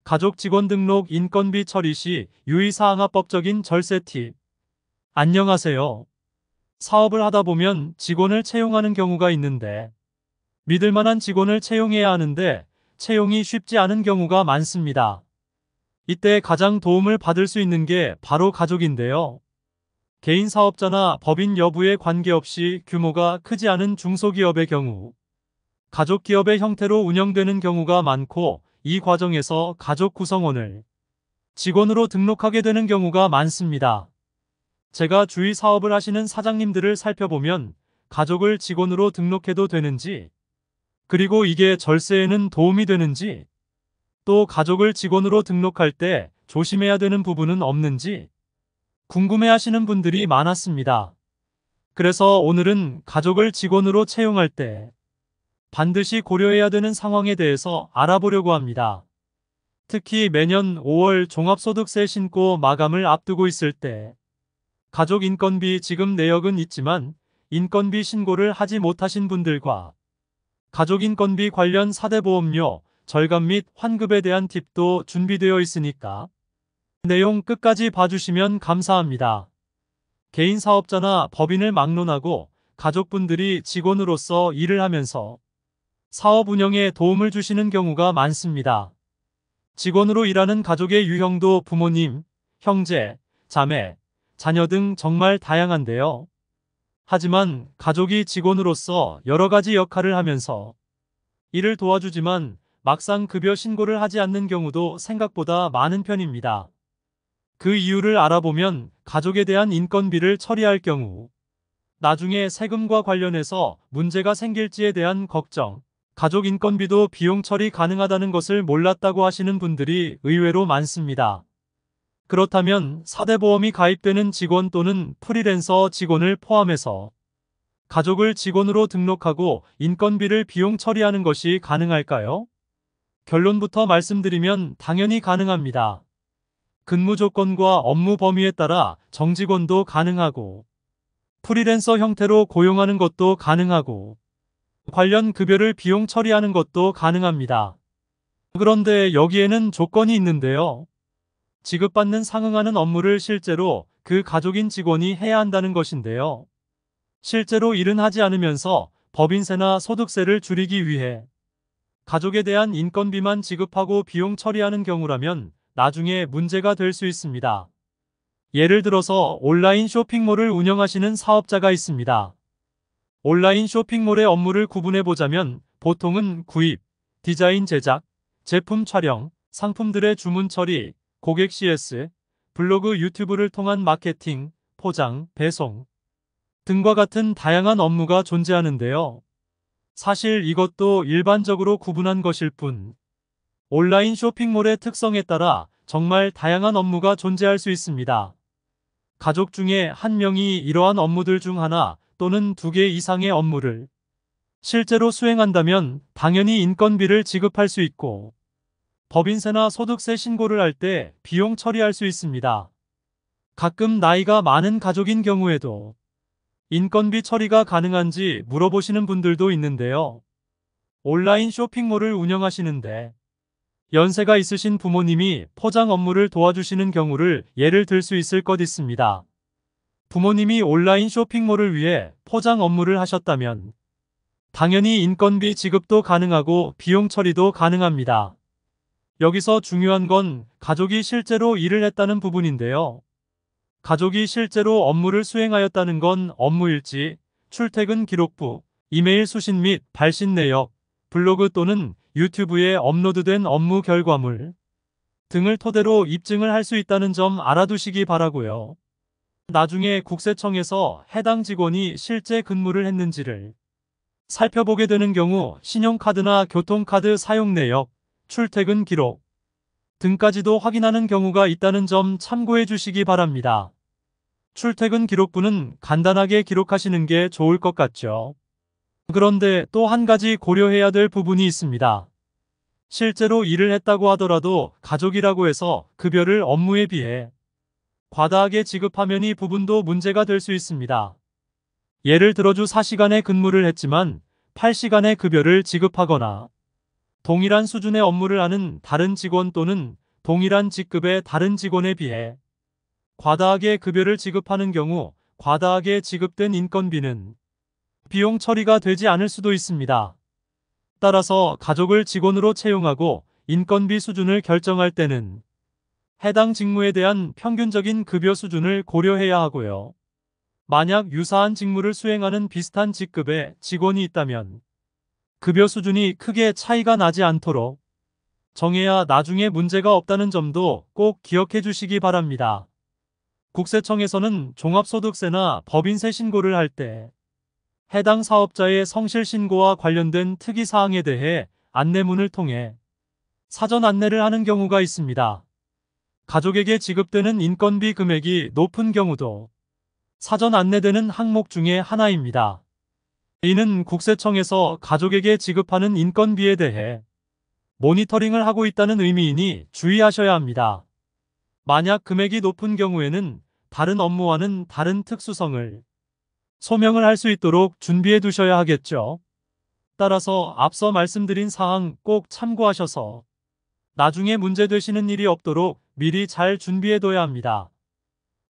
가족 직원 등록 인건비 처리 시 유의사항화법적인 절세 팁. 안녕하세요. 사업을 하다 보면 직원을 채용하는 경우가 있는데 믿을 만한 직원을 채용해야 하는데 채용이 쉽지 않은 경우가 많습니다. 이때 가장 도움을 받을 수 있는 게 바로 가족인데요. 개인 사업자나 법인 여부에 관계없이 규모가 크지 않은 중소기업의 경우 가족 기업의 형태로 운영되는 경우가 많고 이 과정에서 가족 구성원을 직원으로 등록하게 되는 경우가 많습니다. 제가 주위 사업을 하시는 사장님들을 살펴보면 가족을 직원으로 등록해도 되는지, 그리고 이게 절세에는 도움이 되는지, 또 가족을 직원으로 등록할 때 조심해야 되는 부분은 없는지 궁금해 하시는 분들이 많았습니다. 그래서 오늘은 가족을 직원으로 채용할 때 반드시 고려해야 되는 상황에 대해서 알아보려고 합니다. 특히 매년 5월 종합소득세 신고 마감을 앞두고 있을 때 가족 인건비 지급 내역은 있지만 인건비 신고를 하지 못하신 분들과 가족 인건비 관련 사대보험료 절감 및 환급에 대한 팁도 준비되어 있으니까 내용 끝까지 봐주시면 감사합니다. 개인 사업자나 법인을 막론하고 가족분들이 직원으로서 일을 하면서 사업 운영에 도움을 주시는 경우가 많습니다. 직원으로 일하는 가족의 유형도 부모님, 형제, 자매, 자녀 등 정말 다양한데요. 하지만 가족이 직원으로서 여러 가지 역할을 하면서 일을 도와주지만 막상 급여 신고를 하지 않는 경우도 생각보다 많은 편입니다. 그 이유를 알아보면 가족에 대한 인건비를 처리할 경우 나중에 세금과 관련해서 문제가 생길지에 대한 걱정, 가족 인건비도 비용 처리 가능하다는 것을 몰랐다고 하시는 분들이 의외로 많습니다. 그렇다면 사대보험이 가입되는 직원 또는 프리랜서 직원을 포함해서 가족을 직원으로 등록하고 인건비를 비용 처리하는 것이 가능할까요? 결론부터 말씀드리면 당연히 가능합니다. 근무 조건과 업무 범위에 따라 정직원도 가능하고 프리랜서 형태로 고용하는 것도 가능하고 관련 급여를 비용 처리하는 것도 가능합니다. 그런데 여기에는 조건이 있는데요. 지급받는 상응하는 업무를 실제로 그 가족인 직원이 해야 한다는 것인데요. 실제로 일은 하지 않으면서 법인세나 소득세를 줄이기 위해 가족에 대한 인건비만 지급하고 비용 처리하는 경우라면 나중에 문제가 될 수 있습니다. 예를 들어서 온라인 쇼핑몰을 운영하시는 사업자가 있습니다. 온라인 쇼핑몰의 업무를 구분해보자면 보통은 구입, 디자인 제작, 제품 촬영, 상품들의 주문 처리, 고객 CS, 블로그 유튜브를 통한 마케팅, 포장, 배송 등과 같은 다양한 업무가 존재하는데요. 사실 이것도 일반적으로 구분한 것일 뿐 온라인 쇼핑몰의 특성에 따라 정말 다양한 업무가 존재할 수 있습니다. 가족 중에 한 명이 이러한 업무들 중 하나 또는 두 개 이상의 업무를 실제로 수행한다면 당연히 인건비를 지급할 수 있고 법인세나 소득세 신고를 할 때 비용 처리할 수 있습니다. 가끔 나이가 많은 가족인 경우에도 인건비 처리가 가능한지 물어보시는 분들도 있는데요. 온라인 쇼핑몰을 운영하시는데 연세가 있으신 부모님이 포장 업무를 도와주시는 경우를 예를 들 수 있을 것 있습니다. 부모님이 온라인 쇼핑몰을 위해 포장 업무를 하셨다면 당연히 인건비 지급도 가능하고 비용 처리도 가능합니다. 여기서 중요한 건 가족이 실제로 일을 했다는 부분인데요. 가족이 실제로 업무를 수행하였다는 건 업무일지, 출퇴근 기록부, 이메일 수신 및 발신 내역, 블로그 또는 유튜브에 업로드된 업무 결과물 등을 토대로 입증을 할 수 있다는 점 알아두시기 바라고요. 나중에 국세청에서 해당 직원이 실제 근무를 했는지를 살펴보게 되는 경우 신용카드나 교통카드 사용 내역, 출퇴근 기록 등까지도 확인하는 경우가 있다는 점 참고해 주시기 바랍니다. 출퇴근 기록부는 간단하게 기록하시는 게 좋을 것 같죠. 그런데 또 한 가지 고려해야 될 부분이 있습니다. 실제로 일을 했다고 하더라도 가족이라고 해서 급여를 업무에 비해 과다하게 지급하면 이 부분도 문제가 될 수 있습니다. 예를 들어 주 4시간의 근무를 했지만 8시간의 급여를 지급하거나 동일한 수준의 업무를 하는 다른 직원 또는 동일한 직급의 다른 직원에 비해 과다하게 급여를 지급하는 경우 과다하게 지급된 인건비는 비용 처리가 되지 않을 수도 있습니다. 따라서 가족을 직원으로 채용하고 인건비 수준을 결정할 때는 해당 직무에 대한 평균적인 급여 수준을 고려해야 하고요. 만약 유사한 직무를 수행하는 비슷한 직급의 직원이 있다면 급여 수준이 크게 차이가 나지 않도록 정해야 나중에 문제가 없다는 점도 꼭 기억해 주시기 바랍니다. 국세청에서는 종합소득세나 법인세 신고를 할 때 해당 사업자의 성실 신고와 관련된 특이 사항에 대해 안내문을 통해 사전 안내를 하는 경우가 있습니다. 가족에게 지급되는 인건비 금액이 높은 경우도 사전 안내되는 항목 중에 하나입니다. 이는 국세청에서 가족에게 지급하는 인건비에 대해 모니터링을 하고 있다는 의미이니 주의하셔야 합니다. 만약 금액이 높은 경우에는 다른 업무와는 다른 특수성을 소명을 할 수 있도록 준비해 두셔야 하겠죠. 따라서 앞서 말씀드린 사항 꼭 참고하셔서 나중에 문제되시는 일이 없도록 미리 잘 준비해 둬야 합니다.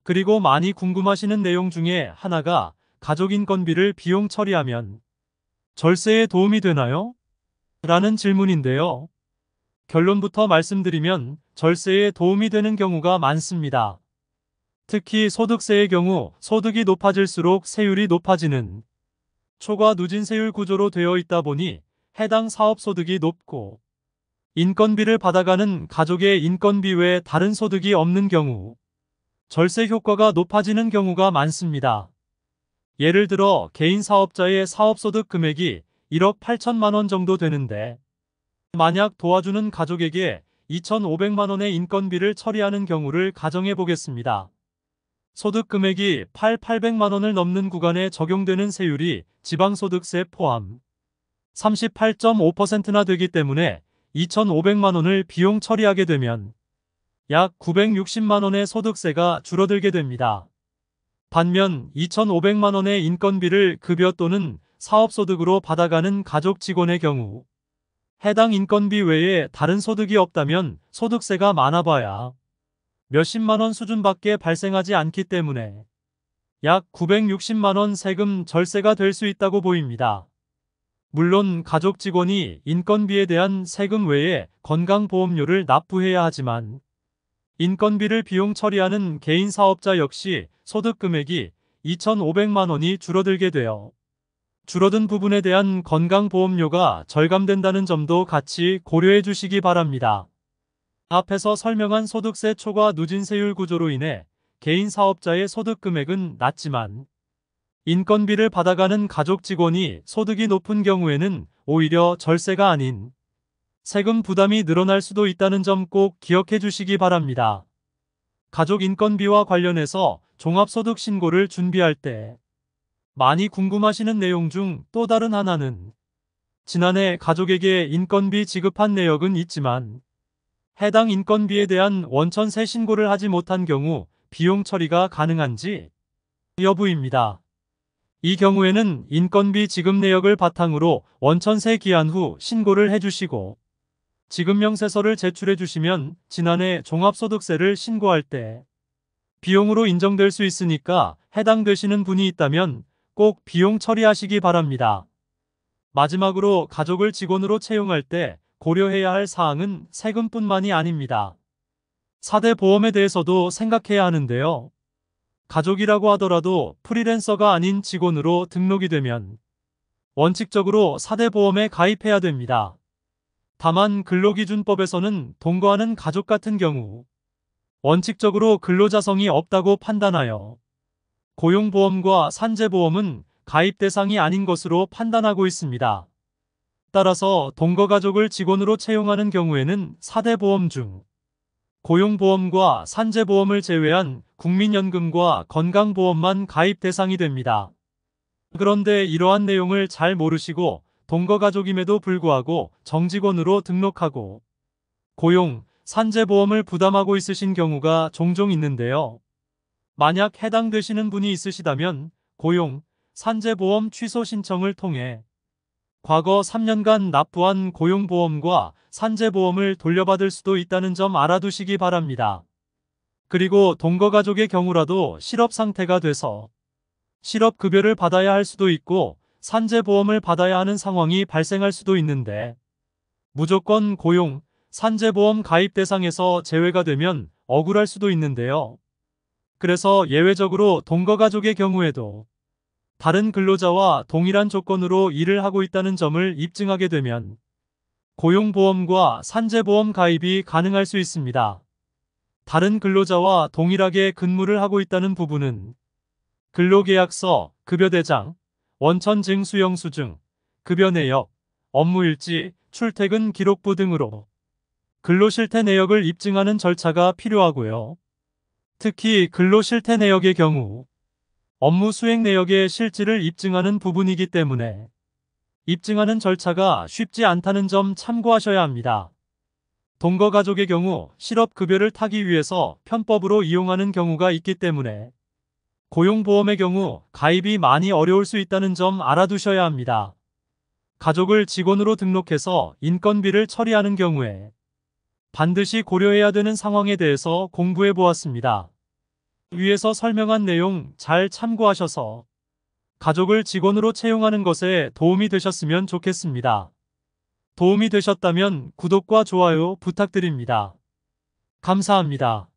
그리고 많이 궁금하시는 내용 중에 하나가 가족 인건비를 비용 처리하면 절세에 도움이 되나요? 라는 질문인데요. 결론부터 말씀드리면 절세에 도움이 되는 경우가 많습니다. 특히 소득세의 경우 소득이 높아질수록 세율이 높아지는 초과 누진세율 구조로 되어 있다 보니 해당 사업 소득이 높고 인건비를 받아가는 가족의 인건비 외에 다른 소득이 없는 경우 절세 효과가 높아지는 경우가 많습니다. 예를 들어 개인 사업자의 사업소득 금액이 1억 8천만 원 정도 되는데 만약 도와주는 가족에게 2,500만 원의 인건비를 처리하는 경우를 가정해 보겠습니다. 소득 금액이 800만 원을 넘는 구간에 적용되는 세율이 지방소득세 포함 38.5%나 되기 때문에 2,500만 원을 비용 처리하게 되면 약 960만 원의 소득세가 줄어들게 됩니다. 반면 2,500만 원의 인건비를 급여 또는 사업소득으로 받아가는 가족 직원의 경우 해당 인건비 외에 다른 소득이 없다면 소득세가 많아봐야 몇십만 원 수준밖에 발생하지 않기 때문에 약 960만 원 세금 절세가 될 수 있다고 보입니다. 물론 가족 직원이 인건비에 대한 세금 외에 건강보험료를 납부해야 하지만 인건비를 비용 처리하는 개인 사업자 역시 소득 금액이 2,500만 원이 줄어들게 되어 줄어든 부분에 대한 건강보험료가 절감된다는 점도 같이 고려해 주시기 바랍니다. 앞에서 설명한 소득세 초과 누진세율 구조로 인해 개인 사업자의 소득 금액은 낮지만 인건비를 받아가는 가족 직원이 소득이 높은 경우에는 오히려 절세가 아닌 세금 부담이 늘어날 수도 있다는 점 꼭 기억해 주시기 바랍니다. 가족 인건비와 관련해서 종합소득 신고를 준비할 때 많이 궁금하시는 내용 중 또 다른 하나는 지난해 가족에게 인건비 지급한 내역은 있지만 해당 인건비에 대한 원천세 신고를 하지 못한 경우 비용 처리가 가능한지 여부입니다. 이 경우에는 인건비 지급 내역을 바탕으로 원천세 기한 후 신고를 해주시고 지급명세서를 제출해 주시면 지난해 종합소득세를 신고할 때 비용으로 인정될 수 있으니까 해당되시는 분이 있다면 꼭 비용 처리하시기 바랍니다. 마지막으로 가족을 직원으로 채용할 때 고려해야 할 사항은 세금뿐만이 아닙니다. 4대 보험에 대해서도 생각해야 하는데요. 가족이라고 하더라도 프리랜서가 아닌 직원으로 등록이 되면 원칙적으로 4대 보험에 가입해야 됩니다. 다만 근로기준법에서는 동거하는 가족 같은 경우 원칙적으로 근로자성이 없다고 판단하여 고용보험과 산재보험은 가입 대상이 아닌 것으로 판단하고 있습니다. 따라서 동거가족을 직원으로 채용하는 경우에는 4대 보험 중 고용보험과 산재보험을 제외한 국민연금과 건강보험만 가입 대상이 됩니다. 그런데 이러한 내용을 잘 모르시고 동거가족임에도 불구하고 정직원으로 등록하고 고용, 산재보험을 부담하고 있으신 경우가 종종 있는데요. 만약 해당되시는 분이 있으시다면 고용, 산재보험 취소 신청을 통해 과거 3년간 납부한 고용보험과 산재보험을 돌려받을 수도 있다는 점 알아두시기 바랍니다. 그리고 동거가족의 경우라도 실업 상태가 돼서 실업급여를 받아야 할 수도 있고 산재보험을 받아야 하는 상황이 발생할 수도 있는데 무조건 고용, 산재보험 가입 대상에서 제외가 되면 억울할 수도 있는데요. 그래서 예외적으로 동거가족의 경우에도 다른 근로자와 동일한 조건으로 일을 하고 있다는 점을 입증하게 되면 고용보험과 산재보험 가입이 가능할 수 있습니다. 다른 근로자와 동일하게 근무를 하고 있다는 부분은 근로계약서, 급여대장, 원천징수영수증, 급여내역, 업무일지, 출퇴근 기록부 등으로 근로실태 내역을 입증하는 절차가 필요하고요. 특히 근로실태 내역의 경우 업무 수행 내역의 실질을 입증하는 부분이기 때문에 입증하는 절차가 쉽지 않다는 점 참고하셔야 합니다. 동거가족의 경우 실업급여를 타기 위해서 편법으로 이용하는 경우가 있기 때문에 고용보험의 경우 가입이 많이 어려울 수 있다는 점 알아두셔야 합니다. 가족을 직원으로 등록해서 인건비를 처리하는 경우에 반드시 고려해야 되는 상황에 대해서 공부해 보았습니다. 위에서 설명한 내용 잘 참고하셔서 가족을 직원으로 채용하는 것에 도움이 되셨으면 좋겠습니다. 도움이 되셨다면 구독과 좋아요 부탁드립니다. 감사합니다.